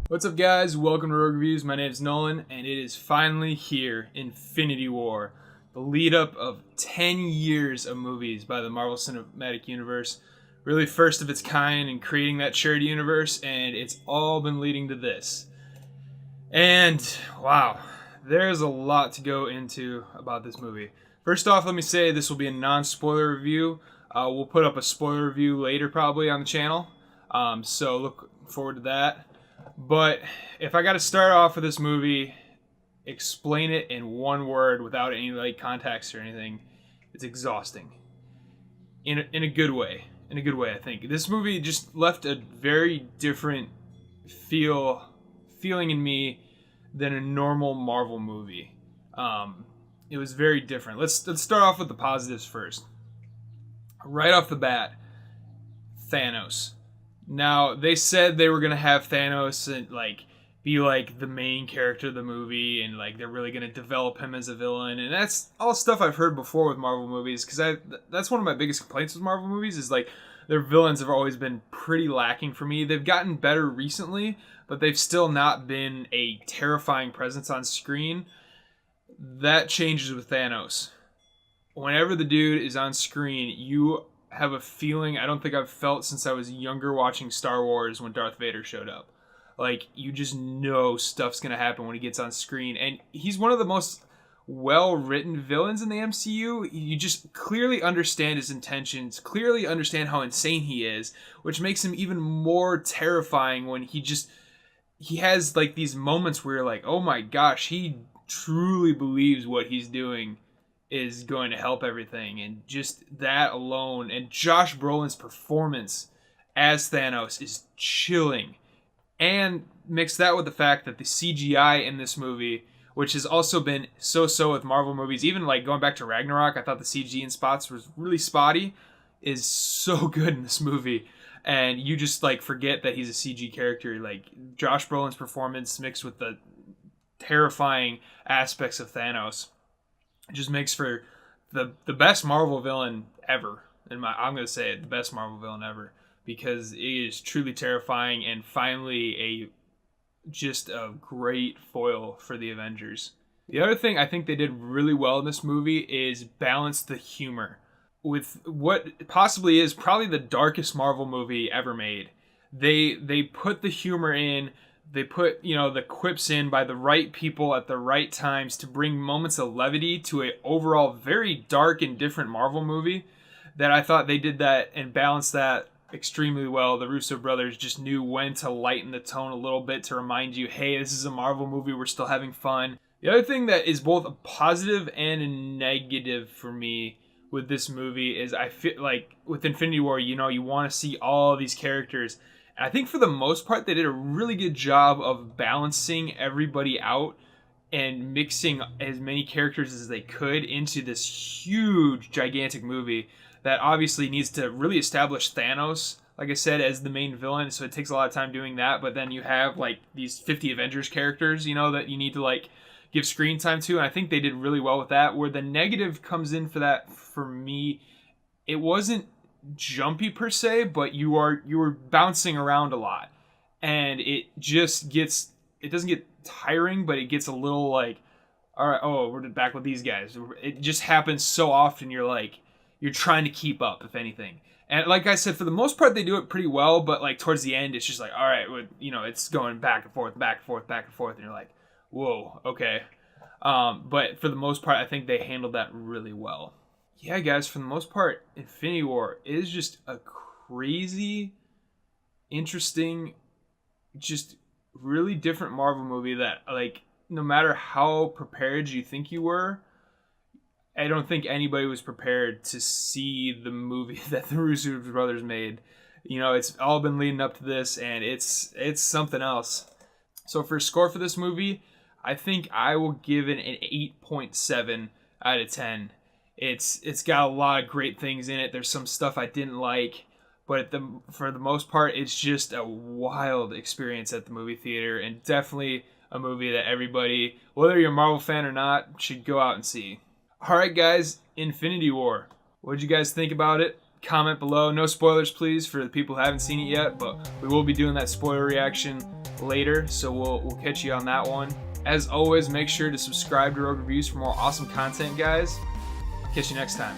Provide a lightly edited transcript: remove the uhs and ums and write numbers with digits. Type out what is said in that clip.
What's up, guys? Welcome to Rogue Reviews. My name is Nolan, and it is finally here, Infinity War. The lead up of 10 years of movies by the Marvel Cinematic Universe. Really first of its kind in creating that shared universe, and it's all been leading to this. And, wow, there's a lot to go into about this movie. First off, let me say this will be a non-spoiler review. We'll put up a spoiler review later probably on the channel, so look forward to that. But if I got to start off with this movie, explain it in one word without any context or anything, it's exhausting. In a good way. In a good way, I think. This movie just left a very different feeling in me than a normal Marvel movie. It was very different. Let's start off with the positives first. Right off the bat, Thanos. Now, they said they were going to have Thanos and be the main character of the movie, and they're really going to develop him as a villain, and that's all stuff I've heard before with Marvel movies, because that's one of my biggest complaints with Marvel movies is their villains have always been pretty lacking for me. They've gotten better recently, but they've still not been a terrifying presence on screen. That changes with Thanos. Whenever the dude is on screen, you have a feeling I don't think I've felt since I was younger watching Star Wars when Darth Vader showed up. You just know stuff's going to happen when he gets on screen. And he's one of the most well-written villains in the MCU. You just clearly understand his intentions, clearly understand how insane he is, which makes him even more terrifying when he has these moments where you're like, oh my gosh, he truly believes what he's doing is going to help everything, and just that alone, and Josh Brolin's performance as Thanos is chilling, and mix that with the fact that the CGI in this movie, which has also been so-so with Marvel movies, even going back to Ragnarok, I thought the CG in spots was really spotty, is so good in this movie, and you just forget that he's a CG character. Josh Brolin's performance mixed with the terrifying aspects of Thanos just makes for the best Marvel villain ever. I'm going to say it, the best Marvel villain ever, because it is truly terrifying and finally just a great foil for the Avengers. The other thing I think they did really well in this movie is balance the humor with what possibly is probably the darkest Marvel movie ever made. They put the humor in. They put, the quips in by the right people at the right times to bring moments of levity to an overall very dark and different Marvel movie. That I thought they did that and balanced that extremely well. The Russo brothers just knew when to lighten the tone a little bit to remind you, hey, this is a Marvel movie, we're still having fun. The other thing that is both a positive and a negative for me with this movie is I feel like with Infinity War, you want to see all these characters. I think for the most part, they did a really good job of balancing everybody out and mixing as many characters as they could into this huge, gigantic movie that obviously needs to really establish Thanos, like I said, as the main villain. So it takes a lot of time doing that. But then you have these 50 Avengers characters, that you need to give screen time to. And I think they did really well with that. Where the negative comes in for that, for me, it wasn't jumpy per se, but you were bouncing around a lot, and it doesn't get tiring, but it gets a little all right, oh, we're back with these guys. It just happens so often. You're trying to keep up, if anything. And like I said, for the most part, they do it pretty well, but towards the end, it's just all right, it's going back and forth, and you're like, whoa, okay. But for the most part, I think they handled that really well. Yeah, guys, for the most part, Infinity War is just a crazy, interesting, just really different Marvel movie that, no matter how prepared you think you were, I don't think anybody was prepared to see the movie that the Russo brothers made. It's all been leading up to this, and it's something else. So for a score for this movie, I think I will give it an 8.7 out of 10. It's got a lot of great things in it. There's some stuff I didn't like, but for the most part, it's just a wild experience at the movie theater, and definitely a movie that everybody, whether you're a Marvel fan or not, should go out and see. Alright guys, Infinity War. What did you guys think about it? Comment below. No spoilers please for the people who haven't seen it yet, but we will be doing that spoiler reaction later, so we'll catch you on that one. As always, make sure to subscribe to Rogue Reviews for more awesome content, guys. Catch you next time.